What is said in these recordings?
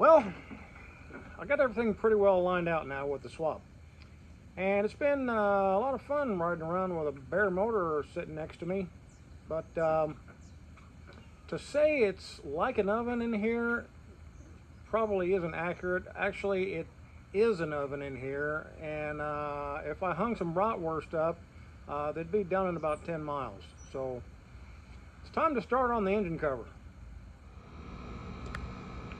Well, I got everything pretty well lined out now with the swap. And it's been a lot of fun riding around with a bare motor sitting next to me. But to say it's like an oven in here probably isn't accurate. Actually, it is an oven in here. And if I hung some bratwurst up, they'd be done in about 10 miles. So it's time to start on the engine cover.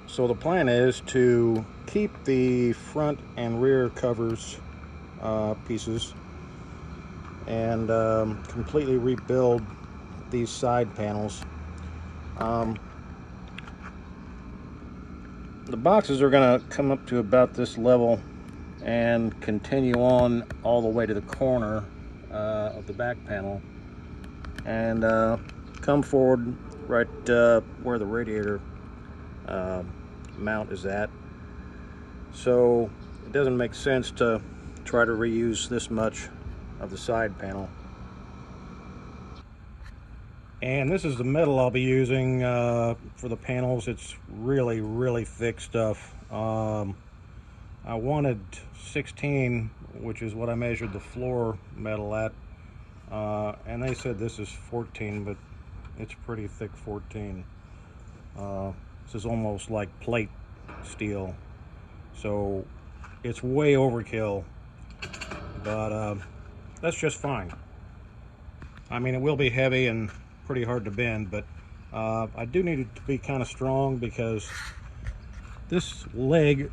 So the plan is to keep the front and rear covers pieces and completely rebuild these side panels. The boxes are going to come up to about this level and continue on all the way to the corner of the back panel and come forward right where the radiator mount is at. So it doesn't make sense to try to reuse this much of the side panel. And this is the metal I'll be using for the panels. It's really thick stuff. I wanted 16, which is what I measured the floor metal at, and they said this is 14, but it's pretty thick 14. This is almost like plate steel, so it's way overkill, but that's just fine. I mean, it will be heavy and pretty hard to bend, but I do need it to be kind of strong because this leg,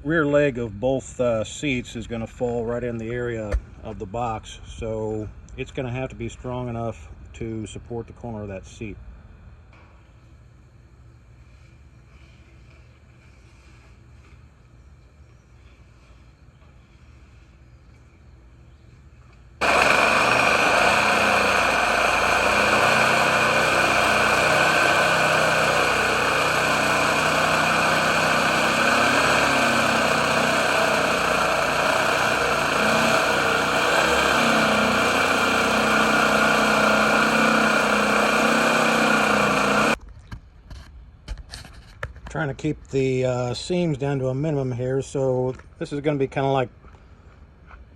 rear leg of both seats is going to fall right in the area of the box, so it's going to have to be strong enough to support the corner of that seat. Trying to keep the seams down to a minimum here, so this is going to be kind of like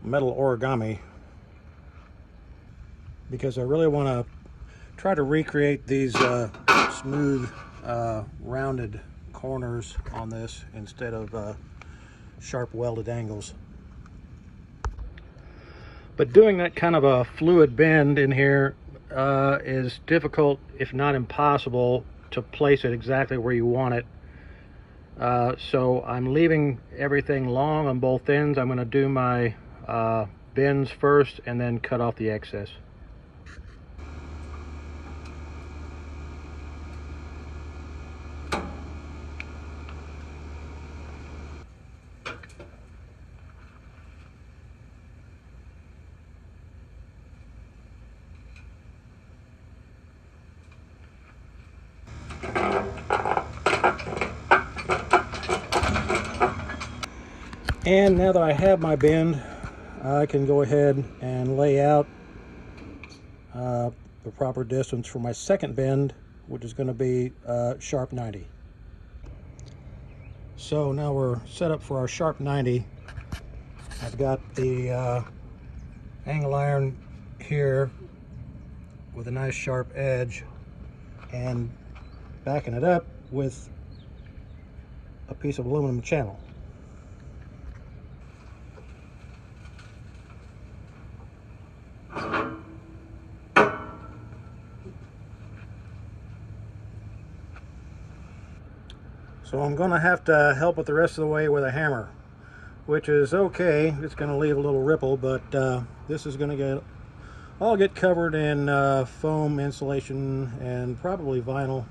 metal origami, because I really want to try to recreate these smooth rounded corners on this instead of sharp welded angles. But doing that kind of a fluid bend in here is difficult, if not impossible, to place it exactly where you want it. So I'm leaving everything long on both ends. I'm going to do my bends first and then cut off the excess. And now that I have my bend, I can go ahead and lay out the proper distance for my second bend, which is going to be sharp 90. So now we're set up for our sharp 90. I've got the angle iron here with a nice sharp edge and backing it up with a piece of aluminum channel. So I'm going to have to help it the rest of the way with a hammer, which is okay. It's going to leave a little ripple, but this is going to all get covered in foam insulation and probably vinyl.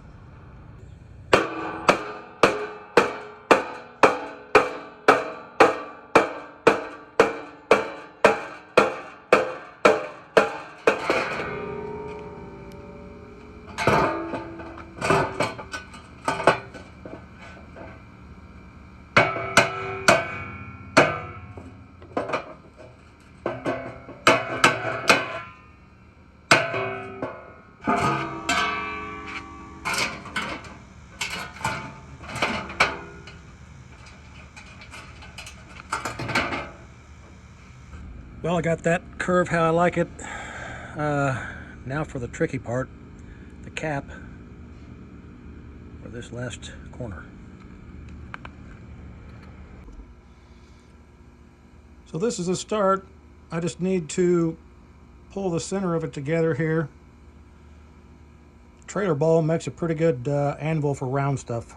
Well, I got that curve how I like it. Now for the tricky part, the cap for this last corner. So this is the start. I just need to pull the center of it together here. Trailer ball makes a pretty good anvil for round stuff.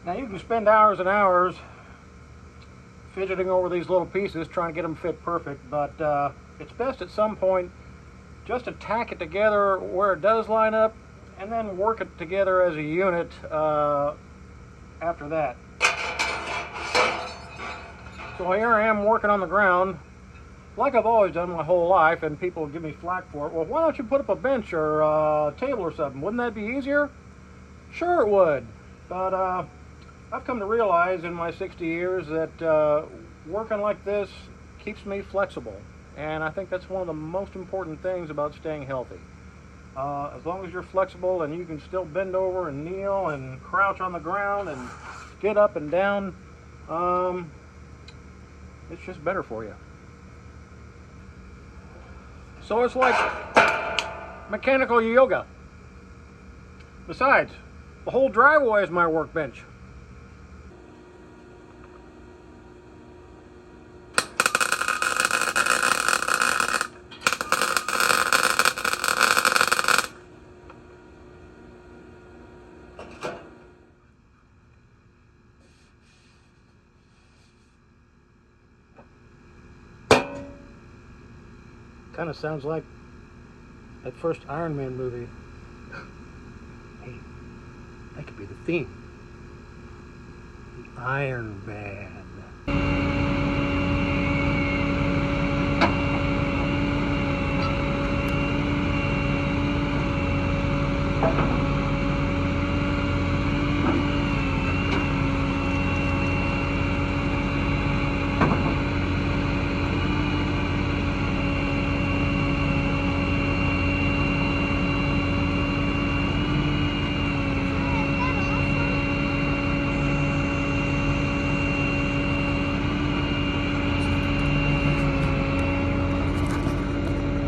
Now you can spend hours and hours fidgeting over these little pieces trying to get them fit perfect, but it's best at some point just to tack it together where it does line up and then work it together as a unit after that. So here I am working on the ground like I've always done my whole life, and people give me flack for it. Well, why don't you put up a bench or a table or something? Wouldn't that be easier? Sure it would, but I've come to realize in my 60 years that working like this keeps me flexible, and I think that's one of the most important things about staying healthy. As long as you're flexible and you can still bend over and kneel and crouch on the ground and get up and down, it's just better for you. So it's like mechanical yoga. Besides, the whole driveway is my workbench. Kind of sounds like that first Iron Man movie. Hey, that could be the theme. The Iron Man.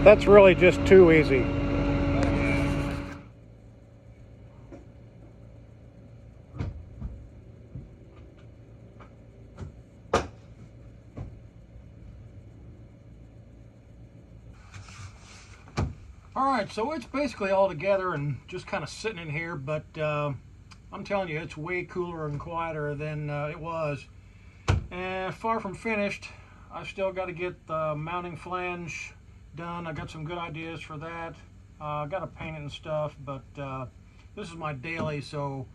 That's really just too easy. Alright, so it's basically all together and just kind of sitting in here, but I'm telling you, it's way cooler and quieter than it was. And far from finished. I still got to get the mounting flange done. I got some good ideas for that. I got to paint it and stuff, but this is my daily, so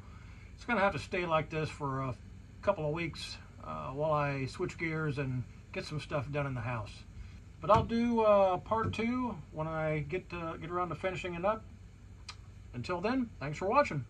it's gonna have to stay like this for a couple of weeks while I switch gears and get some stuff done in the house. But I'll do part 2 when I get around to finishing it up. Until then, thanks for watching.